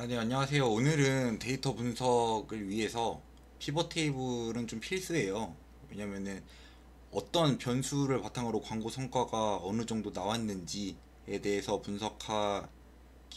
네, 안녕하세요. 오늘은 데이터 분석을 위해서 피벗 테이블은 좀 필수예요. 왜냐면은 어떤 변수를 바탕으로 광고 성과가 어느 정도 나왔는지에 대해서 분석하기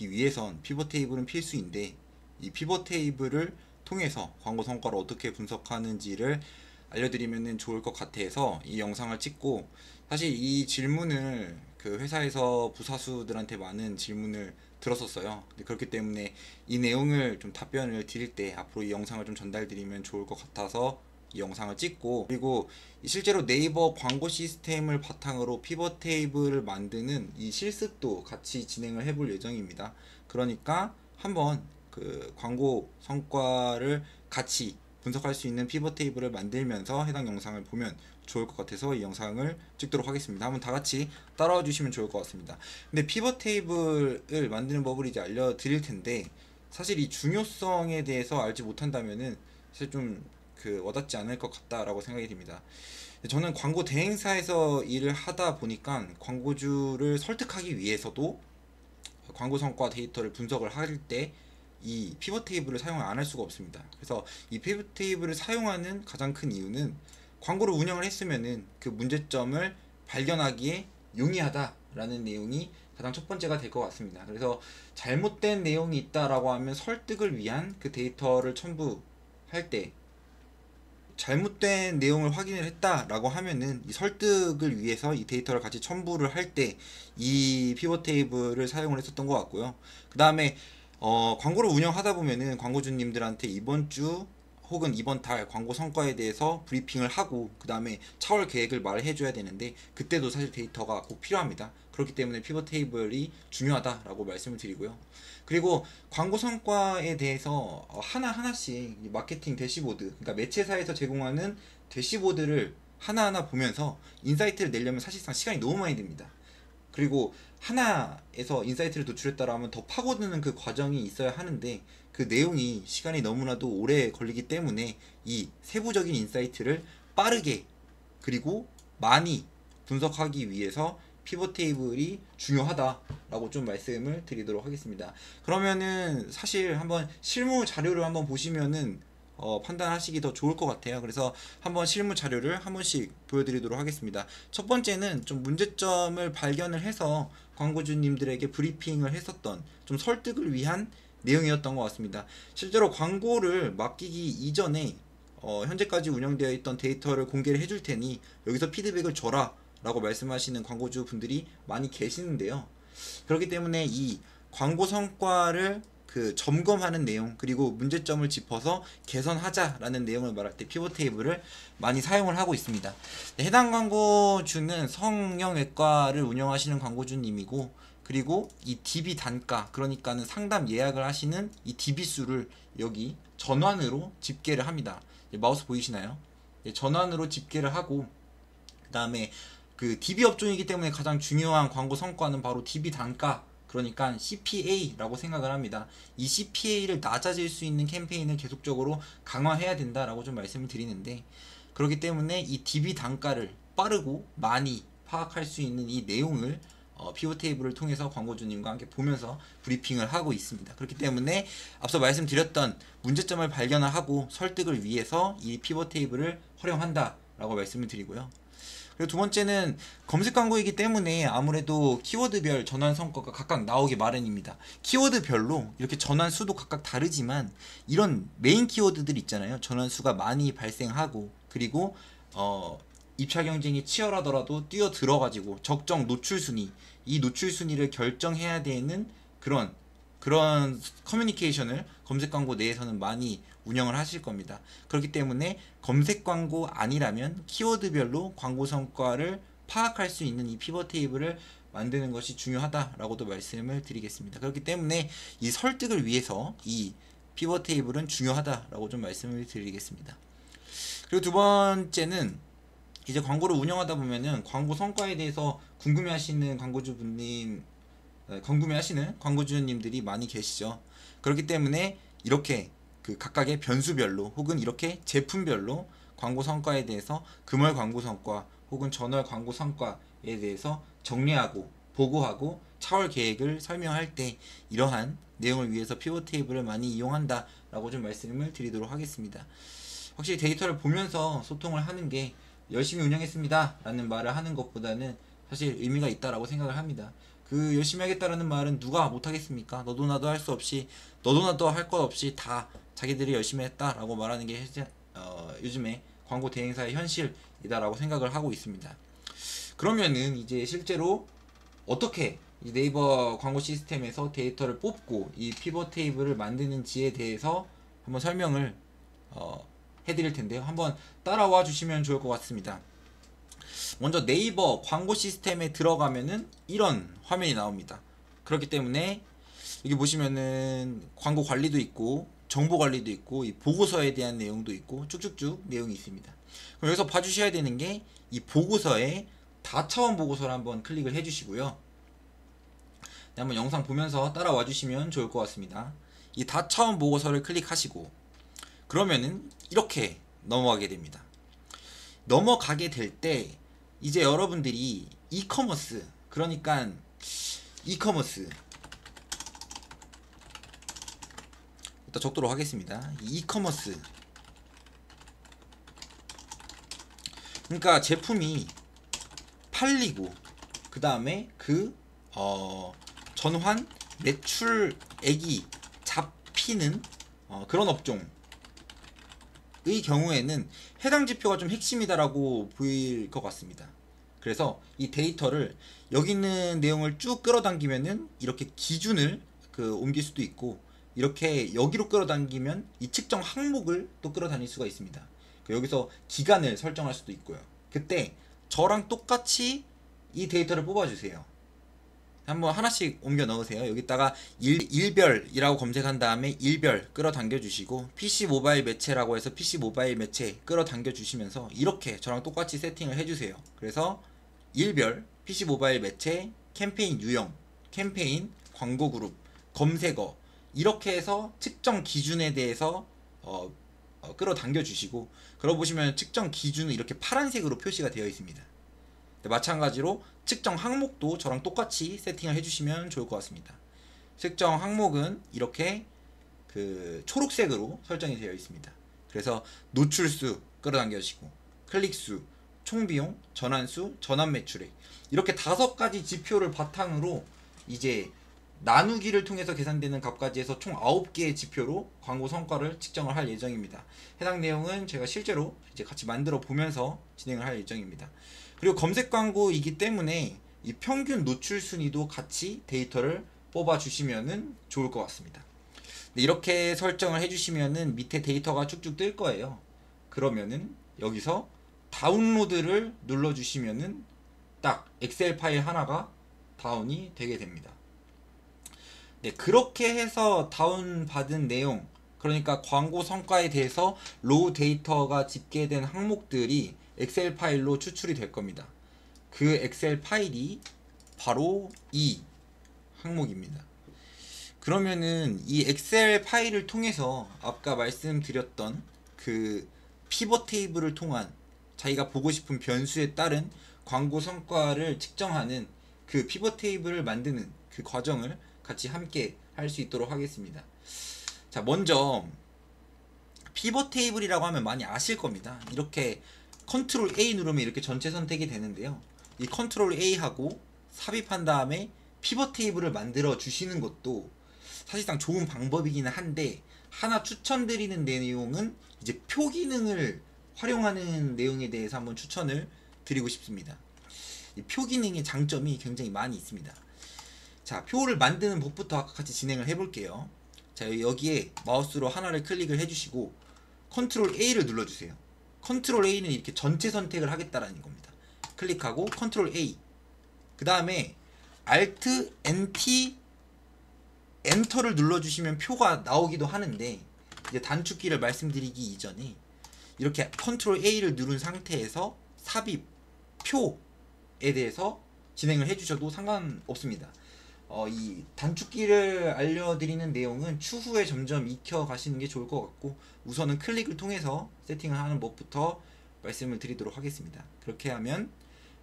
위해선 피벗 테이블은 필수인데, 이 피벗 테이블을 통해서 광고 성과를 어떻게 분석하는지를 알려드리면 좋을 것 같아서 이 영상을 찍고, 사실 이 질문을 그 회사에서 부사수들한테 많은 질문을 들었었어요. 그렇기 때문에 이 내용을 좀 답변을 드릴 때 앞으로 이 영상을 좀 전달드리면 좋을 것 같아서 이 영상을 찍고, 그리고 실제로 네이버 광고 시스템을 바탕으로 피벗 테이블을 만드는 이 실습도 같이 진행을 해볼 예정입니다. 그러니까 한번 그 광고 성과를 같이 분석할 수 있는 피벗 테이블을 만들면서 해당 영상을 보면 좋을 것 같아서 이 영상을 찍도록 하겠습니다. 한번 다 같이 따라와 주시면 좋을 것 같습니다. 근데 피벗 테이블을 만드는 법을 이제 알려드릴 텐데, 사실 이 중요성에 대해서 알지 못한다면은 사실 좀 그 와닿지 않을 것 같다라고 생각이 듭니다. 저는 광고 대행사에서 일을 하다 보니까 광고주를 설득하기 위해서도 광고 성과 데이터를 분석을 할 때 이 피벗 테이블을 사용을 안 할 수가 없습니다. 그래서 이 피벗 테이블을 사용하는 가장 큰 이유는 광고를 운영을 했으면은 그 문제점을 발견하기에 용이하다라는 내용이 가장 첫 번째가 될 것 같습니다. 그래서 잘못된 내용이 있다라고 하면 설득을 위한 그 데이터를 첨부할 때, 잘못된 내용을 확인을 했다라고 하면은 이 설득을 위해서 이 데이터를 같이 첨부를 할 때 이 피벗 테이블을 사용을 했었던 것 같고요. 그 다음에 광고를 운영하다 보면은 광고주님들한테 이번 주 혹은 이번 달 광고 성과에 대해서 브리핑을 하고 그 다음에 차월 계획을 말을 해줘야 되는데, 그때도 사실 데이터가 꼭 필요합니다. 그렇기 때문에 피벗 테이블이 중요하다라고 말씀을 드리고요. 그리고 광고 성과에 대해서 하나하나씩 마케팅 대시보드, 그러니까 매체사에서 제공하는 대시보드를 하나하나 보면서 인사이트를 내려면 사실상 시간이 너무 많이 듭니다. 그리고 하나에서 인사이트를 도출했다라면 더 파고드는 그 과정이 있어야 하는데, 그 내용이 시간이 너무나도 오래 걸리기 때문에 이 세부적인 인사이트를 빠르게 그리고 많이 분석하기 위해서 피벗 테이블이 중요하다라고 좀 말씀을 드리도록 하겠습니다. 그러면은 사실 한번 실무 자료를 한번 보시면은 판단하시기 더 좋을 것 같아요. 그래서 한번 실무 자료를 한 번씩 보여드리도록 하겠습니다. 첫 번째는 좀 문제점을 발견을 해서 광고주님들에게 브리핑을 했었던, 좀 설득을 위한 내용이었던 것 같습니다. 실제로 광고를 맡기기 이전에 현재까지 운영되어 있던 데이터를 공개를 해줄 테니 여기서 피드백을 줘라 라고 말씀하시는 광고주 분들이 많이 계시는데요. 그렇기 때문에 이 광고 성과를 그 점검하는 내용, 그리고 문제점을 짚어서 개선하자라는 내용을 말할 때 피벗 테이블을 많이 사용을 하고 있습니다. 해당 광고주는 성형외과를 운영하시는 광고주님이고, 그리고 이 DB 단가, 그러니까는 상담 예약을 하시는 이 DB 수를 여기 전환으로 집계를 합니다. 마우스 보이시나요? 전환으로 집계를 하고, 그 다음에 그 DB 업종이기 때문에 가장 중요한 광고 성과는 바로 DB 단가, 그러니까 CPA라고 생각을 합니다. 이 CPA를 낮아질 수 있는 캠페인을 계속적으로 강화해야 된다라고 좀 말씀을 드리는데, 그렇기 때문에 이 DB 단가를 빠르고 많이 파악할 수 있는 이 내용을 피벗 테이블을 통해서 광고주님과 함께 보면서 브리핑을 하고 있습니다. 그렇기 때문에 앞서 말씀드렸던 문제점을 발견을 하고 설득을 위해서 이 피벗 테이블을 활용한다라고 말씀을 드리고요. 그리고 두 번째는 검색 광고이기 때문에 아무래도 키워드별 전환 성과가 각각 나오기 마련입니다. 키워드별로 이렇게 전환 수도 각각 다르지만, 이런 메인 키워드들 있잖아요. 전환 수가 많이 발생하고, 그리고 입찰 경쟁이 치열하더라도 뛰어 들어가지고 적정 노출 순위, 이 노출 순위를 결정해야 되는 그런 커뮤니케이션을 검색 광고 내에서는 많이 운영을 하실 겁니다. 그렇기 때문에 검색 광고 아니라면 키워드별로 광고 성과를 파악할 수 있는 이 피벗 테이블을 만드는 것이 중요하다라고도 말씀을 드리겠습니다. 그렇기 때문에 이 설득을 위해서 이 피벗 테이블은 중요하다라고 좀 말씀을 드리겠습니다. 그리고 두 번째는 이제 광고를 운영하다 보면은 광고 성과에 대해서 궁금해하시는 광고주님들이 많이 계시죠. 그렇기 때문에 이렇게 그 각각의 변수별로 혹은 이렇게 제품별로 광고 성과에 대해서 금월 광고 성과 혹은 전월 광고 성과에 대해서 정리하고 보고하고 차월 계획을 설명할 때 이러한 내용을 위해서 피벗 테이블을 많이 이용한다 라고 좀 말씀을 드리도록 하겠습니다. 확실히 데이터를 보면서 소통을 하는 게 열심히 운영했습니다 라는 말을 하는 것보다는 사실 의미가 있다라고 생각을 합니다. 그 열심히 하겠다라는 말은 누가 못하겠습니까? 너도 나도 할 수 없이, 너도 나도 할 것 없이 다 자기들이 열심히 했다라고 말하는 게 요즘에 광고 대행사의 현실이다라고 생각을 하고 있습니다. 그러면은 이제 실제로 어떻게 이 네이버 광고 시스템에서 데이터를 뽑고 이 피벗 테이블을 만드는지에 대해서 한번 설명을 해드릴 텐데요. 한번 따라와 주시면 좋을 것 같습니다. 먼저 네이버 광고 시스템에 들어가면은 이런 화면이 나옵니다. 그렇기 때문에 여기 보시면은 광고 관리도 있고 정보 관리도 있고 이 보고서에 대한 내용도 있고 쭉쭉쭉 내용이 있습니다. 그럼 여기서 봐주셔야 되는 게 이 보고서에 다차원 보고서를 한번 클릭을 해주시고요. 네, 한번 영상 보면서 따라와 주시면 좋을 것 같습니다. 이 다차원 보고서를 클릭하시고 그러면은 이렇게 넘어가게 됩니다. 넘어가게 될 때 이제 여러분들이 이커머스, 그러니까 이커머스 일단 적도록 하겠습니다. 이커머스, 그러니까 제품이 팔리고 그 다음에 전환 매출액이 잡히는 그런 업종의 경우에는 해당 지표가 좀 핵심이다라고 보일 것 같습니다. 그래서 이 데이터를 여기 있는 내용을 쭉 끌어당기면은 이렇게 기준을 옮길 수도 있고, 이렇게 여기로 끌어당기면 이 측정 항목을 또 끌어다닐 수가 있습니다. 여기서 기간을 설정할 수도 있고요. 그때 저랑 똑같이 이 데이터를 뽑아주세요. 한번 하나씩 옮겨 넣으세요. 여기다가 일별이라고 검색한 다음에 일별 끌어당겨 주시고 PC 모바일 매체라고 해서 PC 모바일 매체 끌어당겨 주시면서 이렇게 저랑 똑같이 세팅을 해주세요. 그래서 일별 PC 모바일 매체 캠페인 유형, 캠페인 광고 그룹, 검색어, 이렇게 해서 측정 기준에 대해서 끌어당겨 주시고, 그러고 보시면 측정 기준은 이렇게 파란색으로 표시가 되어 있습니다. 마찬가지로 측정 항목도 저랑 똑같이 세팅을 해주시면 좋을 것 같습니다. 측정 항목은 이렇게 초록색으로 설정이 되어 있습니다. 그래서 노출수 끌어당겨주시고, 클릭수, 총비용, 전환수, 전환 매출액, 이렇게 5가지 지표를 바탕으로 이제 나누기를 통해서 계산되는 값까지 해서 총 9개의 지표로 광고 성과를 측정을 할 예정입니다. 해당 내용은 제가 실제로 이제 같이 만들어 보면서 진행을 할 예정입니다. 그리고 검색 광고이기 때문에 이 평균 노출 순위도 같이 데이터를 뽑아 주시면은 좋을 것 같습니다. 이렇게 설정을 해주시면은 밑에 데이터가 쭉쭉 뜰 거예요. 그러면은 여기서 다운로드를 눌러 주시면은 딱 엑셀 파일 하나가 다운이 되게 됩니다. 네, 그렇게 해서 다운받은 내용, 그러니까 광고 성과에 대해서 로우 데이터가 집계된 항목들이 엑셀 파일로 추출이 될 겁니다. 그 엑셀 파일이 바로 이 항목입니다. 그러면은 이 엑셀 파일을 통해서 아까 말씀드렸던 그 피벗 테이블을 통한 자기가 보고 싶은 변수에 따른 광고 성과를 측정하는 그 피벗 테이블을 만드는 그 과정을 같이 함께 할 수 있도록 하겠습니다. 자, 먼저 피벗 테이블이라고 하면 많이 아실 겁니다. 이렇게 컨트롤 A 누르면 이렇게 전체 선택이 되는데요. 이 컨트롤 A 하고 삽입한 다음에 피벗 테이블을 만들어 주시는 것도 사실상 좋은 방법이기는 한데, 하나 추천드리는 내용은 이제 표 기능을 활용하는 내용에 대해서 한번 추천을 드리고 싶습니다. 이 표 기능의 장점이 굉장히 많이 있습니다. 자, 표를 만드는 법부터 같이 진행을 해볼게요. 자, 여기에 마우스로 하나를 클릭을 해주시고 컨트롤 A를 눌러주세요. 컨트롤 A는 이렇게 전체 선택을 하겠다라는 겁니다. 클릭하고 컨트롤 A, 그 다음에 Alt NT 엔터를 눌러주시면 표가 나오기도 하는데, 이제 단축키를 말씀드리기 이전에 이렇게 컨트롤 A를 누른 상태에서 삽입 표에 대해서 진행을 해주셔도 상관없습니다. 이 단축키를 알려드리는 내용은 추후에 점점 익혀 가시는 게 좋을 것 같고, 우선은 클릭을 통해서 세팅을 하는 법부터 말씀을 드리도록 하겠습니다. 그렇게 하면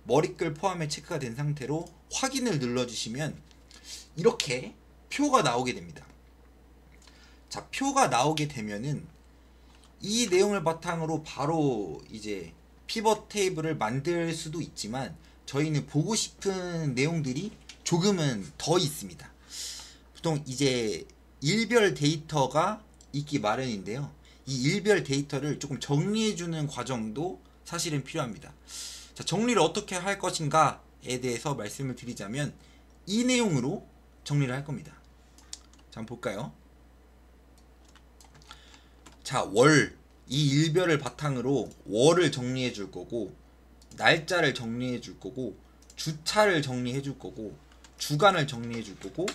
머리글 포함에 체크가 된 상태로 확인을 눌러주시면 이렇게 표가 나오게 됩니다. 자, 표가 나오게 되면은 이 내용을 바탕으로 바로 이제 피벗 테이블을 만들 수도 있지만 저희는 보고 싶은 내용들이 조금은 더 있습니다. 보통 이제 일별 데이터가 있기 마련인데요. 이 일별 데이터를 조금 정리해주는 과정도 사실은 필요합니다. 자, 정리를 어떻게 할 것인가에 대해서 말씀을 드리자면 이 내용으로 정리를 할 겁니다. 자, 한번 볼까요? 자, 월, 이 일별을 바탕으로 월을 정리해 줄 거고, 날짜를 정리해 줄 거고, 주차를 정리해 줄 거고, 주간을 정리해 줄 거고,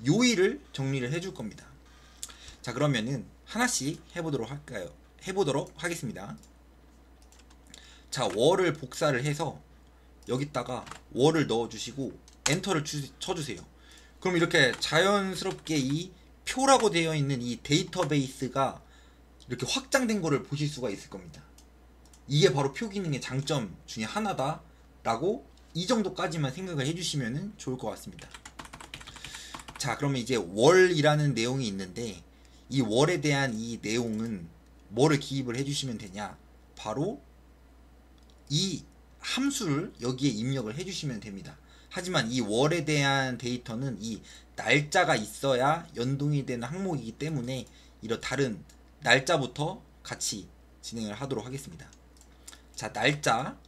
요일을 정리를 해 줄 겁니다. 자, 그러면은 하나씩 해보도록 할까요? 해보도록 하겠습니다. 자, 월을 복사를 해서 여기다가 월을 넣어주시고 엔터를 쳐주세요. 그럼 이렇게 자연스럽게 이 표라고 되어 있는 이 데이터베이스가 이렇게 확장된 거를 보실 수가 있을 겁니다. 이게 바로 표 기능의 장점 중에 하나다 라고 이 정도까지만 생각을 해주시면 좋을 것 같습니다. 자, 그러면 이제 월이라는 내용이 있는데 이 월에 대한 이 내용은 뭐를 기입을 해주시면 되냐, 바로 이 함수를 여기에 입력을 해주시면 됩니다. 하지만 이 월에 대한 데이터는 이 날짜가 있어야 연동이 되는 항목이기 때문에 이런 다른 날짜부터 같이 진행을 하도록 하겠습니다. 자, 날짜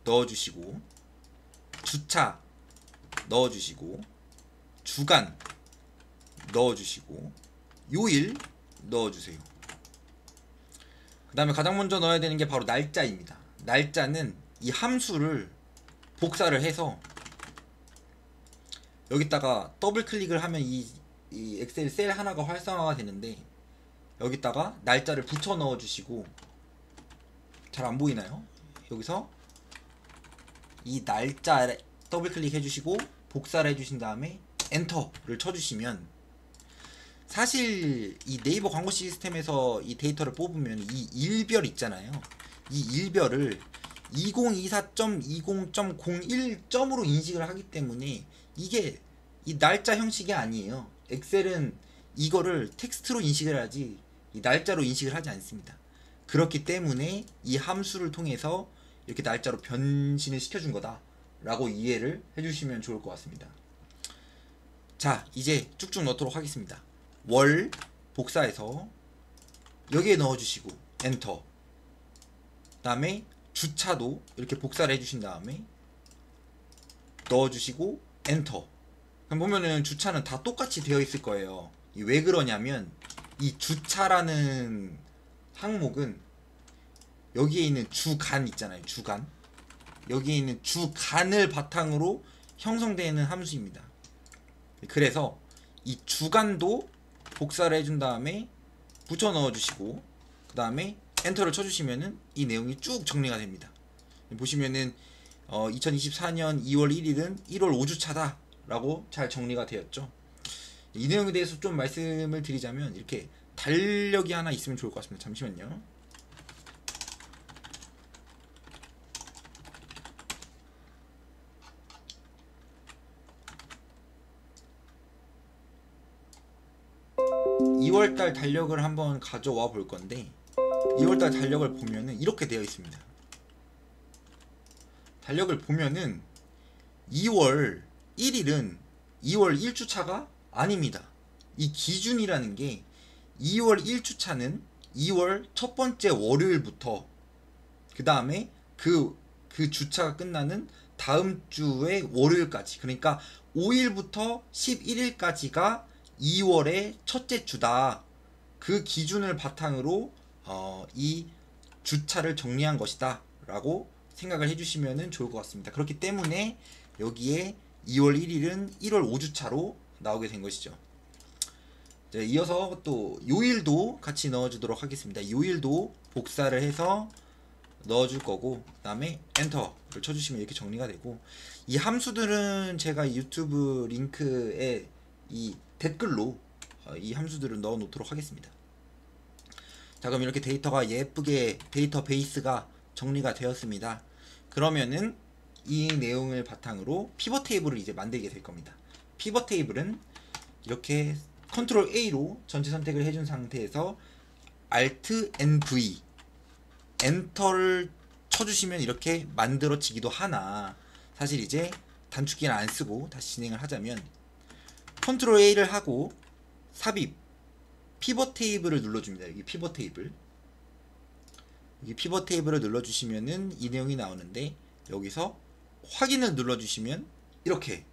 넣어주시고, 주차 넣어주시고, 주간 넣어주시고, 요일 넣어주세요. 그 다음에 가장 먼저 넣어야 되는 게 바로 날짜입니다. 날짜는 이 함수를 복사를 해서 여기다가 더블 클릭을 하면 이 엑셀 셀 하나가 활성화가 되는데 여기다가 날짜를 붙여 넣어 주시고, 잘 안 보이나요? 여기서 이 날짜 더블 클릭 해주시고 복사를 해주신 다음에 엔터를 쳐주시면, 사실 이 네이버 광고 시스템에서 이 데이터를 뽑으면 이 일별 있잖아요. 이 일별을 2024.20.01점으로 인식을 하기 때문에 이게 이 날짜 형식이 아니에요. 엑셀은 이거를 텍스트로 인식을 하지 이 날짜로 인식을 하지 않습니다. 그렇기 때문에 이 함수를 통해서 이렇게 날짜로 변신을 시켜준 거다 라고 이해를 해주시면 좋을 것 같습니다. 자, 이제 쭉쭉 넣도록 하겠습니다. 월 복사해서 여기에 넣어주시고 엔터, 그 다음에 주차도 이렇게 복사를 해주신 다음에 넣어주시고 엔터. 그럼 보면은 주차는 다 똑같이 되어 있을 거예요. 왜 그러냐면 이 주차라는 항목은 여기에 있는 주간 있잖아요. 주간, 여기에 있는 주간을 바탕으로 형성되는 함수입니다. 그래서 이 주간도 복사를 해준 다음에 붙여 넣어주시고 그 다음에 엔터를 쳐주시면은 이 내용이 쭉 정리가 됩니다. 보시면은 2024년 2월 1일은 1월 5주차다 라고 잘 정리가 되었죠. 이 내용에 대해서 좀 말씀을 드리자면 이렇게 달력이 하나 있으면 좋을 것 같습니다. 잠시만요. (2월달) 달력을 한번 가져와 볼 건데 2월달 달력을 보면은 이렇게 되어 있습니다. 달력을 보면은 2월 1일은 2월 1주차가 아닙니다. 이 기준이라는 게 2월 1주차는 2월 첫 번째 월요일부터 그 다음에 그 주차가 끝나는 다음 주의 월요일까지, 그러니까 5일부터 11일까지가 2월의 첫째 주다. 그 기준을 바탕으로 이 주차를 정리한 것이다 라고 생각을 해주시면 좋을 것 같습니다. 그렇기 때문에 여기에 2월 1일은 1월 5주차로 나오게 된 것이죠. 네, 이어서 또 요일도 같이 넣어주도록 하겠습니다. 요일도 복사를 해서 넣어줄 거고 그 다음에 엔터를 쳐주시면 이렇게 정리가 되고, 이 함수들은 제가 유튜브 링크에 이 댓글로 이 함수들을 넣어 놓도록 하겠습니다. 자, 그럼 이렇게 데이터가 예쁘게 데이터베이스가 정리가 되었습니다. 그러면은 이 내용을 바탕으로 피벗 테이블을 이제 만들게 될 겁니다. 피벗 테이블은 이렇게 컨트롤 A로 전체 선택을 해준 상태에서 Alt NV 엔터를 쳐주시면 이렇게 만들어지기도 하나, 사실 이제 단축키는 안 쓰고 다시 진행을 하자면 컨트롤 A를 하고 삽입 피벗 테이블을 눌러줍니다. 여기 피벗 테이블, 여기 피벗 테이블을 눌러주시면은 이 내용이 나오는데, 여기서 확인을 눌러주시면 이렇게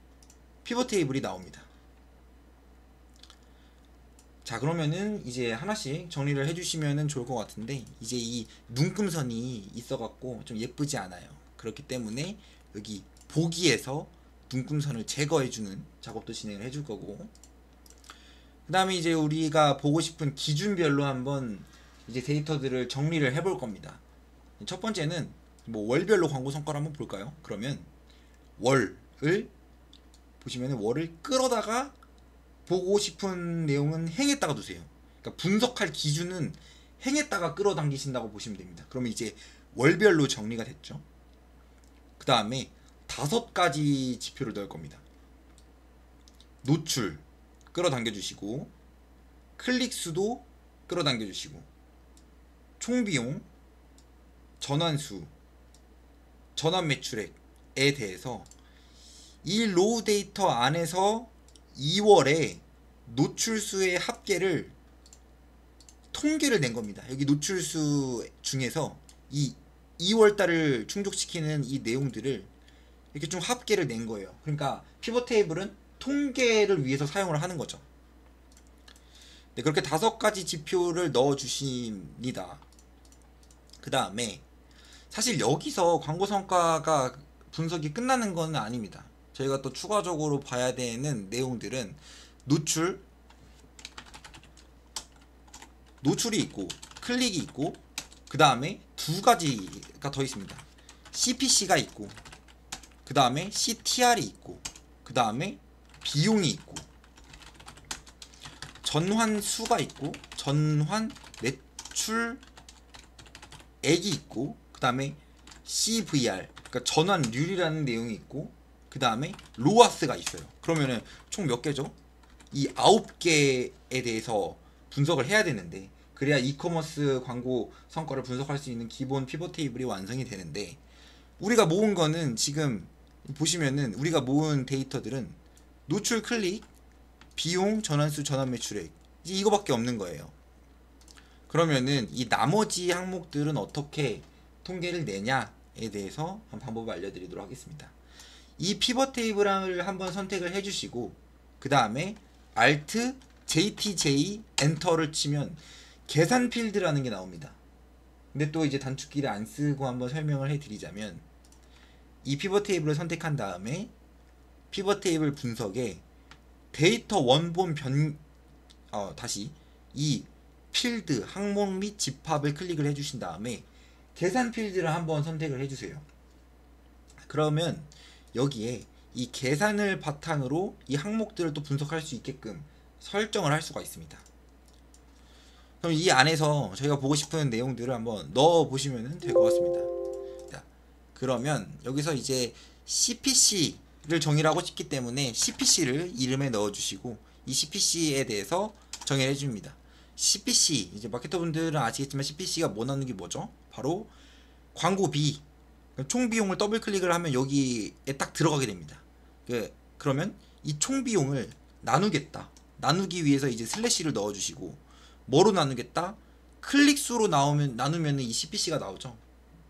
피벗 테이블이 나옵니다. 자, 그러면은 이제 하나씩 정리를 해주시면은 좋을 것 같은데, 이제 이 눈금선이 있어갖고 좀 예쁘지 않아요. 그렇기 때문에 여기 보기에서 눈금선을 제거해주는 작업도 진행을 해줄 거고, 그 다음에 이제 우리가 보고 싶은 기준별로 한번 이제 데이터들을 정리를 해볼 겁니다. 첫 번째는 뭐 월별로 광고 성과를 한번 볼까요? 그러면 월을 보시면은 월을 끌어다가 보고 싶은 내용은 행에다가 두세요. 그러니까 분석할 기준은 행에다가 끌어당기신다고 보시면 됩니다. 그러면 이제 월별로 정리가 됐죠. 그 다음에 5가지 지표를 넣을 겁니다. 노출 끌어당겨 주시고, 클릭 수도 끌어당겨 주시고, 총비용, 전환수, 전환 매출액에 대해서 이 로우 데이터 안에서 2월에 노출수의 합계를 통계를 낸 겁니다. 여기 노출수 중에서 이 2월달을 충족시키는 이 내용들을 이렇게 좀 합계를 낸 거예요. 그러니까 피벗 테이블은 통계를 위해서 사용을 하는 거죠. 네, 그렇게 5가지 지표를 넣어 주십니다. 그 다음에 사실 여기서 광고 성과가 분석이 끝나는 건 아닙니다. 저희가 또 추가적으로 봐야 되는 내용들은 노출이 있고 클릭이 있고, 그 다음에 2가지가 더 있습니다. CPC가 있고, 그 다음에 CTR이 있고, 그 다음에 비용이 있고, 전환수가 있고, 전환 매출액이 있고, 그 다음에 CVR, 그러니까 전환률이라는 내용이 있고, 그 다음에 로아스가 있어요. 그러면은 총 몇 개죠? 이 9개에 대해서 분석을 해야 되는데, 그래야 이커머스 광고 성과를 분석할 수 있는 기본 피벗 테이블이 완성이 되는데, 우리가 모은 거는 지금 보시면은 우리가 모은 데이터들은 노출, 클릭, 비용, 전환수, 전환 매출액, 이제 이거밖에 없는 거예요. 그러면은 이 나머지 항목들은 어떻게 통계를 내냐에 대해서 한 방법을 알려드리도록 하겠습니다. 이 피벗 테이블을 한번 선택을 해주시고, 그 다음에 Alt JTJ 엔터를 치면 계산 필드라는 게 나옵니다. 근데 또 이제 단축키를 안 쓰고 한번 설명을 해드리자면, 이 피벗 테이블을 선택한 다음에 피벗 테이블 분석에 데이터 원본 다시 이 필드 항목 및 집합을 클릭을 해주신 다음에 계산 필드를 한번 선택을 해주세요. 그러면 여기에 이 계산을 바탕으로 이 항목들을 또 분석할 수 있게끔 설정을 할 수가 있습니다. 그럼 이 안에서 저희가 보고 싶은 내용들을 한번 넣어 보시면 될 것 같습니다. 자, 그러면 여기서 이제 CPC를 정의를 하고 싶기 때문에 CPC를 이름에 넣어 주시고, 이 CPC에 대해서 정의를 해줍니다. CPC, 이제 마케터분들은 아시겠지만 CPC가 뭐 나오는 게 뭐죠? 바로 광고비, 총 비용을 더블 클릭을 하면 여기에 딱 들어가게 됩니다. 그러면 이 총 비용을 나누겠다. 나누기 위해서 이제 슬래시를 넣어주시고, 뭐로 나누겠다? 클릭수로 나누면 이 CPC가 나오죠.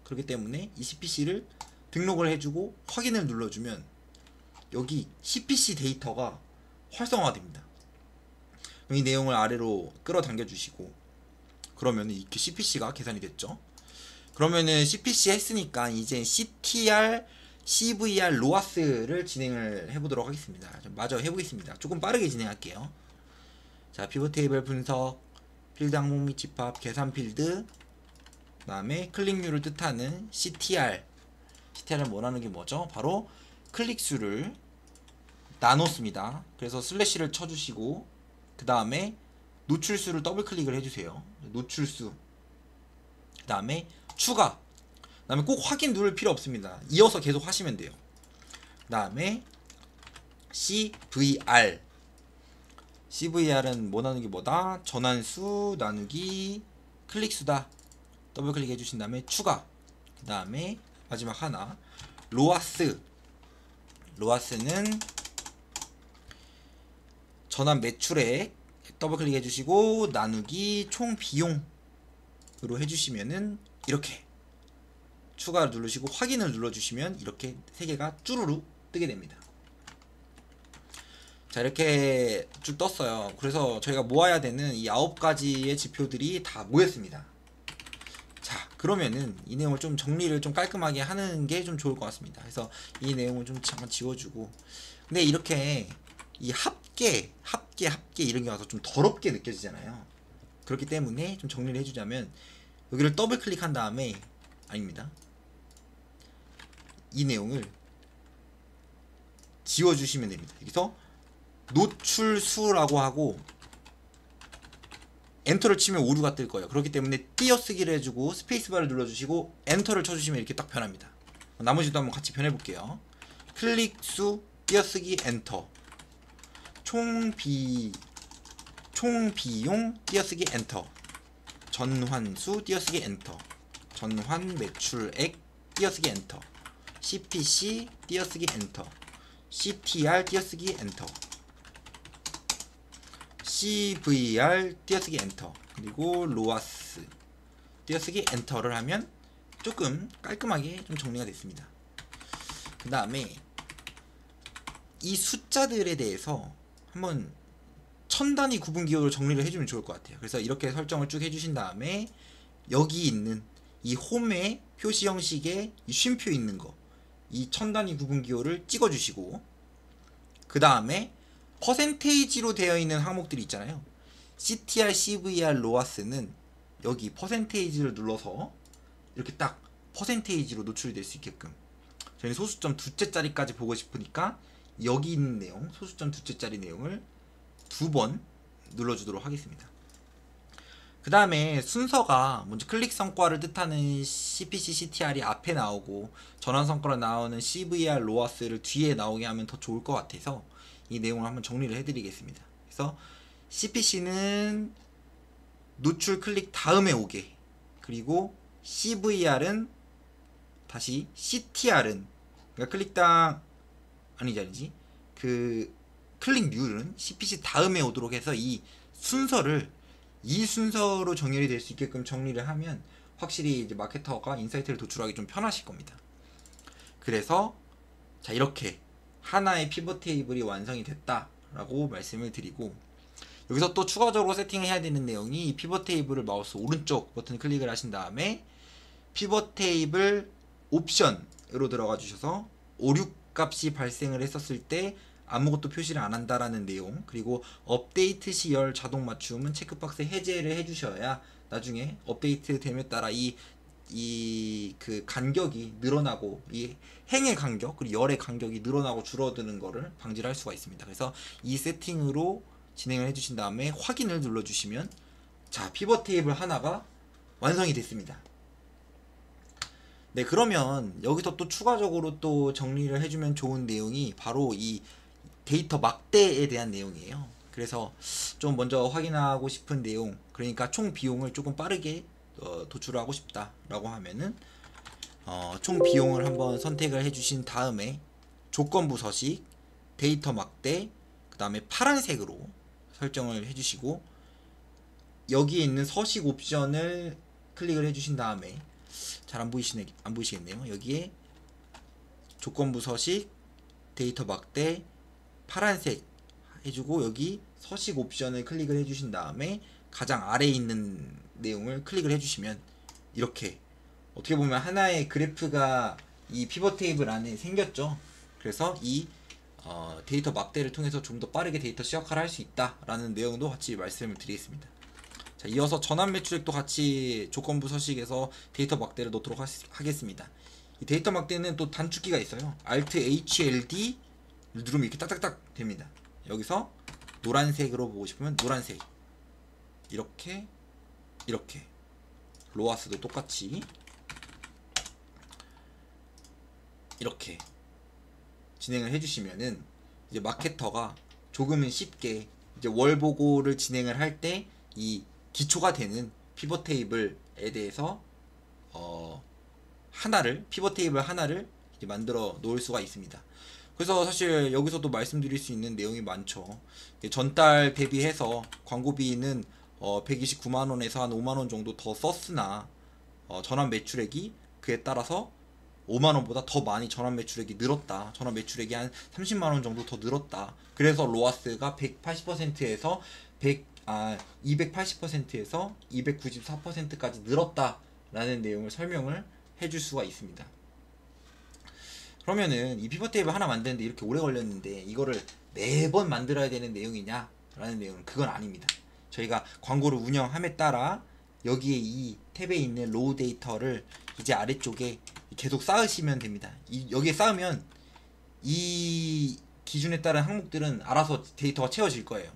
그렇기 때문에 이 CPC를 등록을 해주고 확인을 눌러주면 여기 CPC 데이터가 활성화됩니다. 이 내용을 아래로 끌어당겨 주시고, 그러면 이렇게 CPC가 계산이 됐죠. 그러면은 CPC 했으니까 이제 CTR, CVR, 로아스를 진행을 해보도록 하겠습니다. 마저 해보겠습니다. 조금 빠르게 진행할게요. 자, 피벗 테이블 분석, 필드 항목 및 집합, 계산 필드, 그 다음에 클릭률을 뜻하는 CTR. CTR은 원하는 게 뭐죠? 바로 클릭수를 나눴습니다. 그래서 슬래시를 쳐주시고, 그 다음에 노출수를 더블 클릭을 해주세요. 노출수. 그 다음에 추가. 그 다음에 꼭 확인 누를 필요 없습니다. 이어서 계속 하시면 돼요. 그 다음에 CVR. CVR은 뭐 나누기 뭐다? 전환수 나누기 클릭수다. 더블 클릭 해주신 다음에 추가. 그 다음에 마지막 하나 로아스. 로아스는 전환 매출액 더블 클릭 해주시고 나누기 총 비용으로 해주시면은 이렇게 추가를 누르시고 확인을 눌러주시면 이렇게 세 개가 쭈루루 뜨게 됩니다. 자, 이렇게 쭉 떴어요. 그래서 저희가 모아야 되는 이 9가지의 지표들이 다 모였습니다. 자, 그러면은 이 내용을 좀 정리를 좀 깔끔하게 하는 게 좀 좋을 것 같습니다. 그래서 이 내용을 좀 잠깐 지워주고, 근데 이렇게 이 합계 이런 게 와서 좀 더럽게 느껴지잖아요. 그렇기 때문에 좀 정리를 해주자면 여기를 더블 클릭한 다음에 아닙니다. 이 내용을 지워주시면 됩니다. 여기서 노출수라고 하고 엔터를 치면 오류가 뜰 거예요. 그렇기 때문에 띄어쓰기를 해주고 스페이스바를 눌러주시고 엔터를 쳐주시면 이렇게 딱 변합니다. 나머지도 한번 같이 변해볼게요. 클릭수 띄어쓰기 엔터, 총비용 띄어쓰기 엔터, 전환수 띄어쓰기 엔터, 전환 매출액 띄어쓰기 엔터, CPC 띄어쓰기 엔터, CTR 띄어쓰기 엔터, CVR 띄어쓰기 엔터, 그리고 로아스 띄어쓰기 엔터를 하면 조금 깔끔하게 좀 정리가 됐습니다. 그 다음에 이 숫자들에 대해서 한번 천 단위 구분 기호로 정리를 해주면 좋을 것 같아요. 그래서 이렇게 설정을 쭉 해주신 다음에 여기 있는 이 홈의 표시 형식에 이 쉼표 있는 거, 이 천 단위 구분 기호를 찍어주시고, 그 다음에 퍼센테이지로 되어 있는 항목들이 있잖아요. CTR, CVR, 로아스는 여기 퍼센테이지를 눌러서 이렇게 딱 퍼센테이지로 노출이 될 수 있게끔, 저희는 소수점 두째 자리까지 보고 싶으니까 여기 있는 내용, 소수점 두째 자리 내용을 2번 눌러주도록 하겠습니다. 그 다음에 순서가 먼저 클릭 성과를 뜻하는 CPC, CTR이 앞에 나오고 전환 성과로 나오는 CVR, 로아스를 뒤에 나오게 하면 더 좋을 것 같아서 이 내용을 한번 정리를 해드리겠습니다. 그래서 CPC는 노출 클릭 다음에 오게, 그리고 CVR은 다시 CTR은 그러니까 클릭당 아니지 그 클릭률은 CPC 다음에 오도록 해서 이 순서를 이 순서로 정렬이 될 수 있게끔 정리를 하면 확실히 이제 마케터가 인사이트를 도출하기 좀 편하실 겁니다. 그래서 자, 이렇게 하나의 피벗 테이블이 완성이 됐다라고 말씀을 드리고, 여기서 또 추가적으로 세팅을 해야 되는 내용이 이 피벗 테이블을 마우스 오른쪽 버튼 클릭을 하신 다음에 피벗 테이블 옵션으로 들어가 주셔서 5, 6 값이 발생을 했었을 때 아무것도 표시를 안 한다라는 내용, 그리고 업데이트 시 열 자동 맞춤은 체크박스 해제를 해주셔야 나중에 업데이트 됨에 따라 그 간격이 늘어나고 이 행의 간격 그리고 열의 간격이 늘어나고 줄어드는 거를 방지를 할 수가 있습니다. 그래서 이 세팅으로 진행을 해주신 다음에 확인을 눌러주시면 자, 피벗 테이블 하나가 완성이 됐습니다. 네, 그러면 여기서 또 추가적으로 또 정리를 해주면 좋은 내용이 바로 이 데이터 막대에 대한 내용이에요. 그래서 좀 먼저 확인하고 싶은 내용, 그러니까 총 비용을 조금 빠르게 도출하고 싶다라고 하면은 총 비용을 한번 선택을 해주신 다음에 조건부 서식, 데이터 막대, 그 다음에 파란색으로 설정을 해주시고 여기에 있는 서식 옵션을 클릭을 해주신 다음에 잘 안 보이시겠네요. 여기에 조건부 서식, 데이터 막대, 파란색 해주고 여기 서식 옵션을 클릭을 해주신 다음에 가장 아래에 있는 내용을 클릭을 해주시면 이렇게 어떻게 보면 하나의 그래프가 이 피벗 테이블 안에 생겼죠. 그래서 이 데이터 막대를 통해서 좀 더 빠르게 데이터 시각화를 할 수 있다라는 내용도 같이 말씀을 드리겠습니다. 자, 이어서 전환 매출액도 같이 조건부 서식에서 데이터 막대를 넣도록 하겠습니다. 이 데이터 막대는 또 단축키가 있어요. Alt HLD 누르면 이렇게 딱딱딱 됩니다. 여기서 노란색으로 보고 싶으면 노란색, 이렇게 로아스도 똑같이 이렇게 진행을 해주시면은 이제 마케터가 조금은 쉽게 이제 월 보고를 진행을 할 때 이 기초가 되는 피벗 테이블에 대해서 피벗 테이블 하나를 이제 만들어 놓을 수가 있습니다. 그래서 사실 여기서도 말씀드릴 수 있는 내용이 많죠. 전달 대비해서 광고비는 129만원에서 한 5만원 정도 더 썼으나 전환 매출액이 그에 따라서 5만원보다 더 많이 전환 매출액이 늘었다. 전환 매출액이 한 30만원 정도 더 늘었다. 그래서 로아스가 180%에서 280%에서 294%까지 늘었다라는 내용을 설명을 해줄 수가 있습니다. 그러면은 이 피벗 테이블 하나 만드는데 이렇게 오래 걸렸는데 이거를 매번 만들어야 되는 내용이냐 라는 내용은 그건 아닙니다. 저희가 광고를 운영함에 따라 여기에 이 탭에 있는 로우 데이터를 이제 아래쪽에 계속 쌓으시면 됩니다. 여기에 쌓으면 이 기준에 따른 항목들은 알아서 데이터가 채워질 거예요.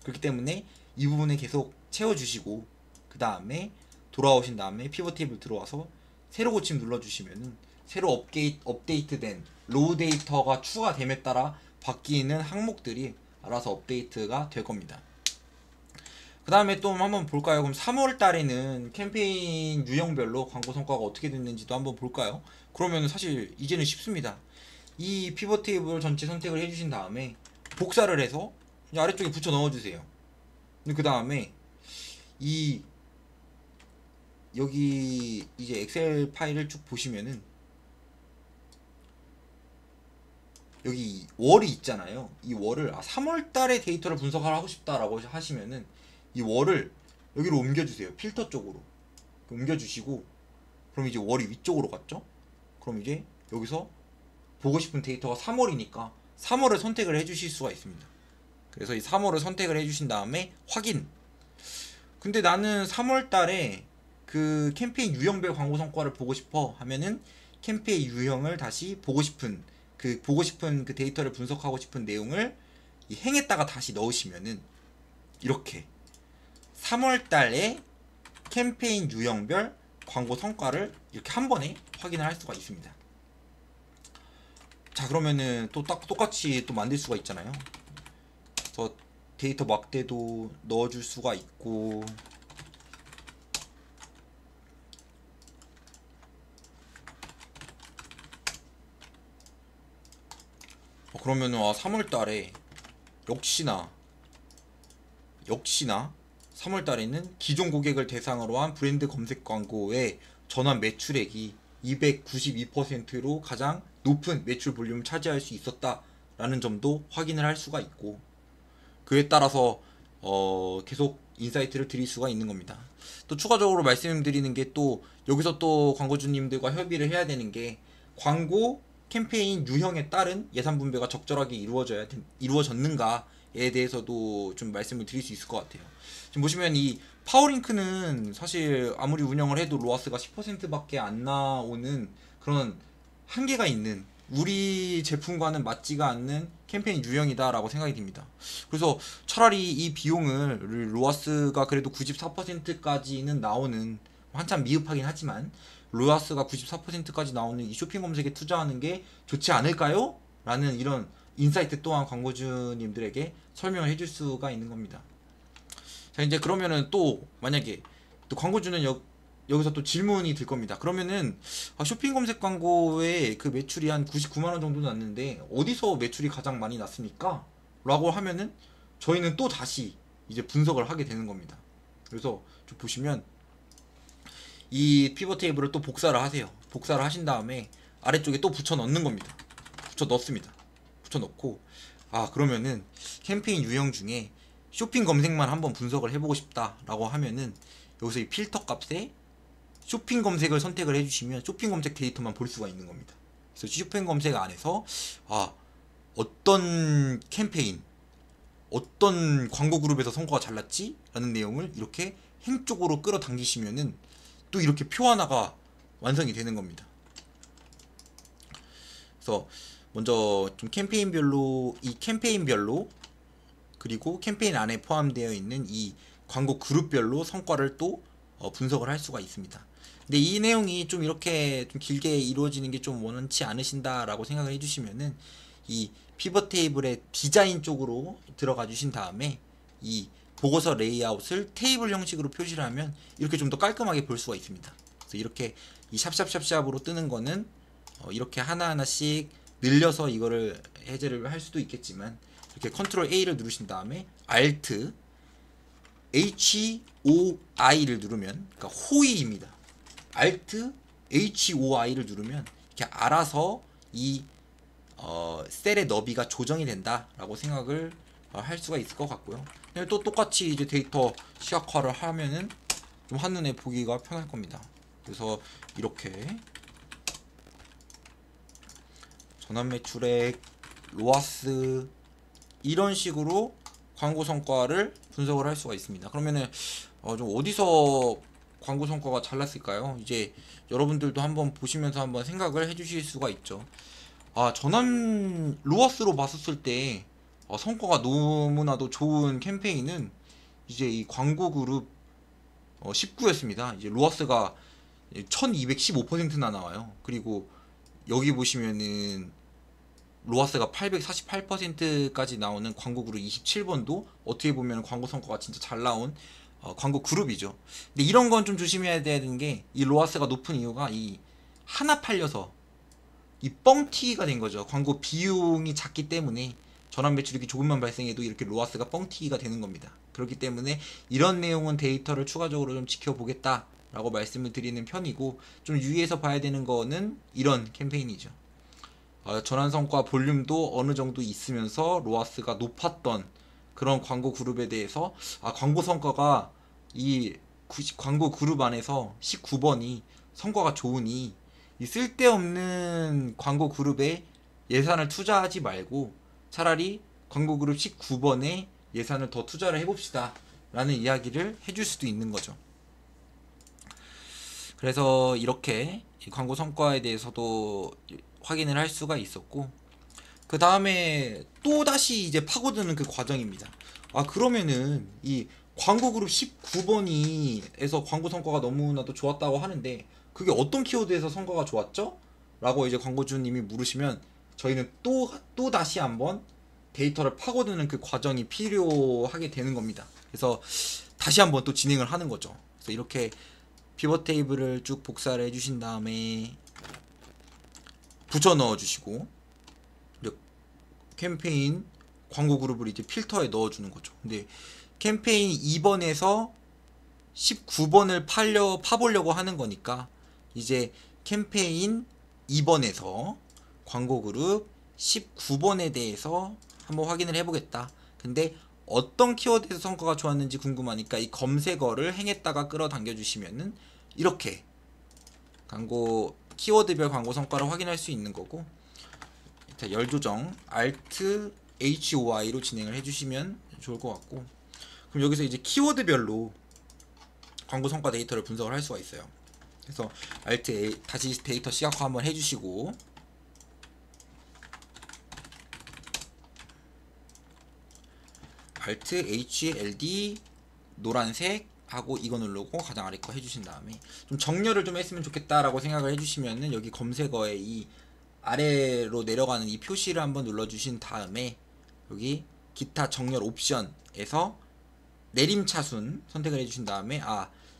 그렇기 때문에 이 부분에 계속 채워주시고 그 다음에 돌아오신 다음에 피벗 테이블 들어와서 새로 고침 눌러주시면은 새로 업데이트된 로우 데이터가 추가됨에 따라 바뀌는 항목들이 알아서 업데이트가 될 겁니다. 그 다음에 또 한번 볼까요? 그럼 3월 달에는 캠페인 유형별로 광고 성과가 어떻게 됐는지도 한번 볼까요? 그러면 사실 이제는 쉽습니다. 이 피벗 테이블 전체 선택을 해주신 다음에 복사를 해서 아래쪽에 붙여 넣어주세요. 그 다음에 여기 이제 엑셀 파일을 쭉 보시면은 여기 월이 있잖아요. 이 월을 3월 달에 데이터를 분석을 하고 싶다라고 하시면은 이 월을 여기로 옮겨주세요. 필터 쪽으로 옮겨주시고, 그럼 이제 월이 위쪽으로 갔죠. 그럼 이제 여기서 보고 싶은 데이터가 3월이니까 3월을 선택을 해주실 수가 있습니다. 그래서 이 3월을 선택을 해주신 다음에 확인. 근데 나는 3월 달에 그 캠페인 유형별 광고 성과를 보고 싶어 하면은 캠페인 유형을 다시 보고 싶은 그 데이터를 분석하고 싶은 내용을 이 행에다가 다시 넣으시면은 이렇게 3월 달에 캠페인 유형별 광고 성과를 이렇게 한 번에 확인을 할 수가 있습니다. 자, 그러면은 또 똑같이 또 만들 수가 있잖아요. 그래서 데이터 막대도 넣어줄 수가 있고, 그러면은 3월 달에 역시나 3월 달에는 기존 고객을 대상으로 한 브랜드 검색 광고의 전환 매출액이 292%로 가장 높은 매출 볼륨을 차지할 수 있었다라는 점도 확인을 할 수가 있고, 그에 따라서 계속 인사이트를 드릴 수가 있는 겁니다. 또 추가적으로 말씀드리는 게, 또 여기서 또 광고주님들과 협의를 해야 되는 게, 광고 캠페인 유형에 따른 예산 분배가 적절하게 이루어졌는가에 대해서도 좀 말씀을 드릴 수 있을 것 같아요. 지금 보시면 이 파워링크는 사실 아무리 운영을 해도 로아스가 10%밖에 안 나오는 그런 한계가 있는, 우리 제품과는 맞지가 않는 캠페인 유형이다라고 생각이 듭니다. 그래서 차라리 이 비용을 로아스가 그래도 94%까지는 나오는, 한참 미흡하긴 하지만 로아스가 94%까지 나오는 이 쇼핑 검색에 투자하는 게 좋지 않을까요? 라는 이런 인사이트 또한 광고주님들에게 설명을 해줄 수가 있는 겁니다. 자, 이제 그러면은 또 만약에 또 광고주는 여기서 또 질문이 들 겁니다. 그러면은 쇼핑 검색 광고에 그 매출이 한 99만원 정도 났는데 어디서 매출이 가장 많이 났습니까? 라고 하면은 저희는 또 다시 이제 분석을 하게 되는 겁니다. 그래서 좀 보시면 이 피벗 테이블을 또 복사를 하세요. 복사를 하신 다음에 아래쪽에 또 붙여 넣는 겁니다. 붙여 넣습니다. 붙여 넣고, 그러면은 캠페인 유형 중에 쇼핑 검색만 한번 분석을 해보고 싶다라고 하면은 여기서 이 필터 값에 쇼핑 검색을 선택을 해주시면 쇼핑 검색 데이터만 볼 수가 있는 겁니다. 그래서 쇼핑 검색 안에서 어떤 캠페인, 어떤 광고 그룹에서 성과가 잘 났지? 라는 내용을 이렇게 행 쪽으로 끌어당기시면은 또 이렇게 표 하나가 완성이 되는 겁니다. 그래서 먼저 좀 캠페인별로 그리고 캠페인 안에 포함되어 있는 이 광고 그룹별로 성과를 또 분석을 할 수가 있습니다. 근데 이 내용이 좀 이렇게 좀 길게 이루어지는 게 좀 원치 않으신다라고 생각을 해주시면은 이 피벗 테이블의 디자인 쪽으로 들어가 주신 다음에 이 보고서 레이아웃을 테이블 형식으로 표시를 하면 이렇게 좀 더 깔끔하게 볼 수가 있습니다. 그래서 이렇게 이 샵샵샵샵으로 뜨는 거는 이렇게 하나하나씩 늘려서 이거를 해제를 할 수도 있겠지만, 이렇게 컨트롤 A를 누르신 다음에 Alt HOI를 누르면, 그러니까 호이입니다. Alt HOI를 누르면 이렇게 알아서 이 셀의 너비가 조정이 된다라고 생각을 할 수가 있을 것 같고요. 또 똑같이 이제 데이터 시각화를 하면은 좀 한눈에 보기가 편할 겁니다. 그래서 이렇게 전환 매출액, 로아스 이런 식으로 광고 성과를 분석을 할 수가 있습니다. 그러면은 좀 어디서 광고 성과가 잘 났을까요? 이제 여러분들도 한번 보시면서 한번 생각을 해주실 수가 있죠. 전환 로아스로 봤었을 때 성과가 너무나도 좋은 캠페인은 이제 이 광고 그룹 19였습니다. 이제 로아스가 1215%나 나와요. 그리고 여기 보시면은 로아스가 848%까지 나오는 광고 그룹 27번도 어떻게 보면 광고 성과가 진짜 잘 나온 광고 그룹이죠. 근데 이런 건 좀 조심해야 되는 게, 이 로아스가 높은 이유가 이 하나 팔려서 이 뻥튀기가 된 거죠. 광고 비용이 작기 때문에 전환 매출액이 조금만 발생해도 이렇게 로아스가 뻥튀기가 되는 겁니다. 그렇기 때문에 이런 내용은 데이터를 추가적으로 좀 지켜보겠다라고 말씀을 드리는 편이고, 좀 유의해서 봐야 되는 거는 이런 캠페인이죠. 전환 성과 볼륨도 어느 정도 있으면서 로아스가 높았던 그런 광고 그룹에 대해서 광고 성과가 이 광고 그룹 안에서 19번이 성과가 좋으니 이 쓸데없는 광고 그룹에 예산을 투자하지 말고 차라리 광고 그룹 19번에 예산을 더 투자를 해봅시다 라는 이야기를 해줄 수도 있는 거죠. 그래서 이렇게 광고 성과에 대해서도 확인을 할 수가 있었고, 그 다음에 또 다시 이제 파고드는 그 과정입니다. 그러면은 이 광고 그룹 19번이에서 광고 성과가 너무나도 좋았다고 하는데 그게 어떤 키워드에서 성과가 좋았죠? 라고 이제 광고주님이 물으시면 저희는 또 다시 한번 데이터를 파고드는 그 과정이 필요하게 되는 겁니다. 그래서 다시 한번 또 진행을 하는 거죠. 그래서 이렇게 피벗 테이블을 쭉 복사를 해주신 다음에 붙여 넣어주시고, 캠페인 광고 그룹을 이제 필터에 넣어주는 거죠. 근데 캠페인 2번에서 19번을 파보려고 하는 거니까 이제 캠페인 2번에서 광고 그룹 19번에 대해서 한번 확인을 해보겠다. 근데 어떤 키워드에서 성과가 좋았는지 궁금하니까 이 검색어를 행했다가 끌어당겨 주시면은 이렇게 광고 키워드별 광고 성과를 확인할 수 있는 거고, 자, 열 조정 Alt HOI로 진행을 해주시면 좋을 것 같고, 그럼 여기서 이제 키워드별로 광고 성과 데이터를 분석을 할 수가 있어요. 그래서 Alt A 다시 데이터 시각화 한번 해주시고, Alt HLD 노란색 하고 이거 누르고 가장 아래 거 해주신 다음에 좀 정렬을 좀 했으면 좋겠다라고 생각을 해주시면은 여기 검색어에 이 아래로 내려가는 이 표시를 한번 눌러주신 다음에 여기 기타 정렬 옵션에서 내림차순 선택을 해주신 다음에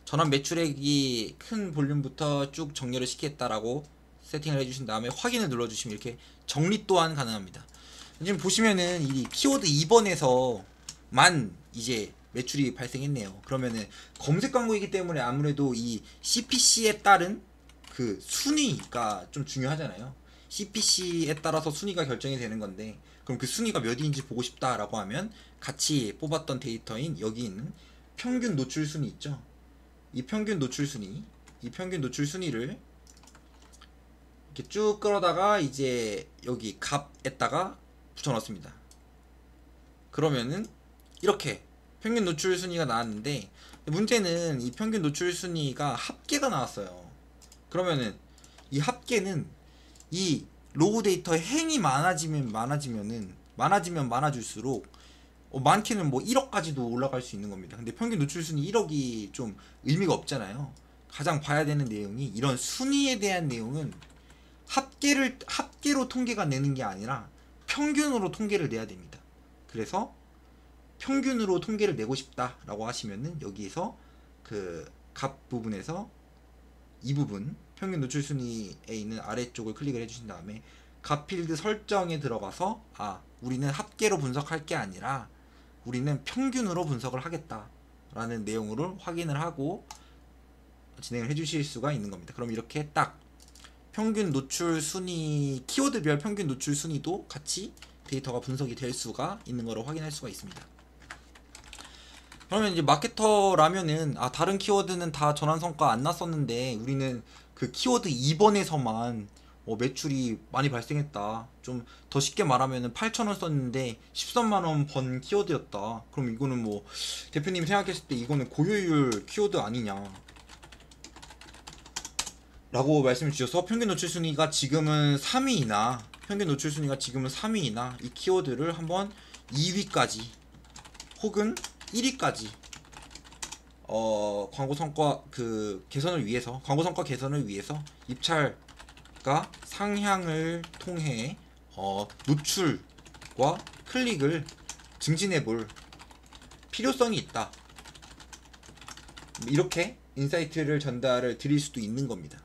전환 매출액이 큰 볼륨부터 쭉 정렬을 시키겠다라고 세팅을 해주신 다음에 확인을 눌러주시면 이렇게 정리 또한 가능합니다. 지금 보시면은 이 키워드 2번에서만 이제 매출이 발생했네요. 그러면은 검색 광고이기 때문에 아무래도 이 CPC에 따른 그 순위가 좀 중요하잖아요. CPC에 따라서 순위가 결정이 되는 건데, 그럼 그 순위가 몇인지 보고 싶다라고 하면 같이 뽑았던 데이터인 여기 있는 평균 노출 순위 있죠. 이 평균 노출 순위를 이렇게 쭉 끌어다가 이제 여기 값에다가 붙여넣습니다. 그러면은 이렇게 평균 노출 순위가 나왔는데, 문제는 이 평균 노출 순위가 합계가 나왔어요. 그러면은 이 합계는 이 로고 데이터의 행이 많아지면 많아질수록 많게는 뭐 1억까지도 올라갈 수 있는 겁니다. 근데 평균 노출 순위 1억이 좀 의미가 없잖아요. 가장 봐야 되는 내용이 이런 순위에 대한 내용은 합계로 통계가 내는 게 아니라 평균으로 통계를 내야 됩니다. 그래서 평균으로 통계를 내고 싶다라고 하시면은 여기에서 그 값 부분에서 이 부분 평균 노출 순위에 있는 아래쪽을 클릭을 해주신 다음에 값 필드 설정에 들어가서 우리는 합계로 분석할 게 아니라 우리는 평균으로 분석을 하겠다라는 내용으로 확인을 하고 진행을 해주실 수가 있는 겁니다. 그럼 이렇게 딱 평균 노출 순위, 키워드별 평균 노출 순위도 같이 데이터가 분석이 될 수가 있는 거로 확인할 수가 있습니다. 그러면 이제 마케터라면은 다른 키워드는 다 전환 성과 안 났었는데 우리는 그 키워드 2번에서만 매출이 많이 발생했다. 좀 더 쉽게 말하면은 8,000원 썼는데 13만원 번 키워드였다. 그럼 이거는 뭐 대표님이 생각했을 때 이거는 고효율 키워드 아니냐 라고 말씀을 주셔서 평균 노출 순위가 지금은 3위이나 이 키워드를 한번 2위까지 혹은 1위까지 광고 성과 개선을 위해서 입찰가 상향을 통해 노출과 클릭을 증진해 볼 필요성이 있다. 이렇게 인사이트를 전달을 드릴 수도 있는 겁니다.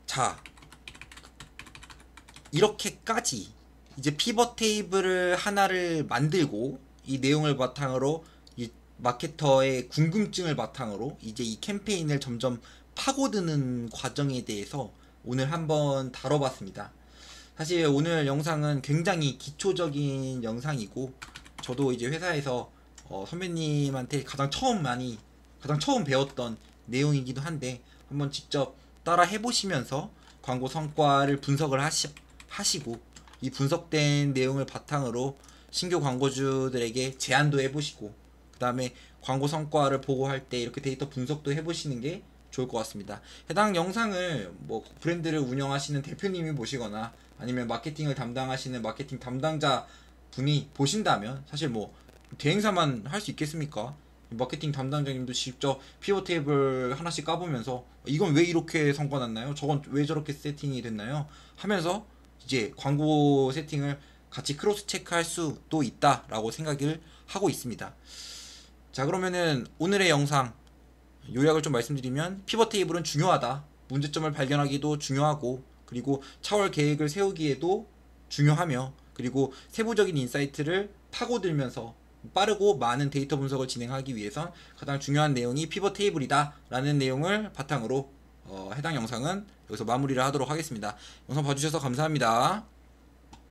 자, 이렇게까지 이제 피벗 테이블을 하나를 만들고 이 내용을 바탕으로 이 마케터의 궁금증을 바탕으로 이제 이 캠페인을 점점 파고드는 과정에 대해서 오늘 한번 다뤄봤습니다. 사실 오늘 영상은 굉장히 기초적인 영상이고 저도 이제 회사에서 선배님한테 가장 처음 배웠던 내용이기도 한데 한번 직접 따라 해보시면서 광고 성과를 분석을 하시고 이 분석된 내용을 바탕으로 신규 광고주들에게 제안도 해보시고 그 다음에 광고 성과를 보고할 때 이렇게 데이터 분석도 해보시는 게 좋을 것 같습니다. 해당 영상을 뭐 브랜드를 운영하시는 대표님이 보시거나 아니면 마케팅을 담당하시는 마케팅 담당자 분이 보신다면 사실 뭐 대행사만 할 수 있겠습니까? 마케팅 담당자님도 직접 피벗 테이블 하나씩 까보면서 이건 왜 이렇게 성과 났나요? 저건 왜 저렇게 세팅이 됐나요? 하면서 이제 광고 세팅을 같이 크로스 체크할 수도 있다라고 생각을 하고 있습니다. 자, 그러면은 오늘의 영상 요약을 좀 말씀드리면 피벗 테이블은 중요하다. 문제점을 발견하기도 중요하고 그리고 차월 계획을 세우기에도 중요하며 그리고 세부적인 인사이트를 파고들면서 빠르고 많은 데이터 분석을 진행하기 위해선 가장 중요한 내용이 피벗 테이블이다 라는 내용을 바탕으로 해당 영상은 여기서 마무리를 하도록 하겠습니다. 영상 봐주셔서 감사합니다.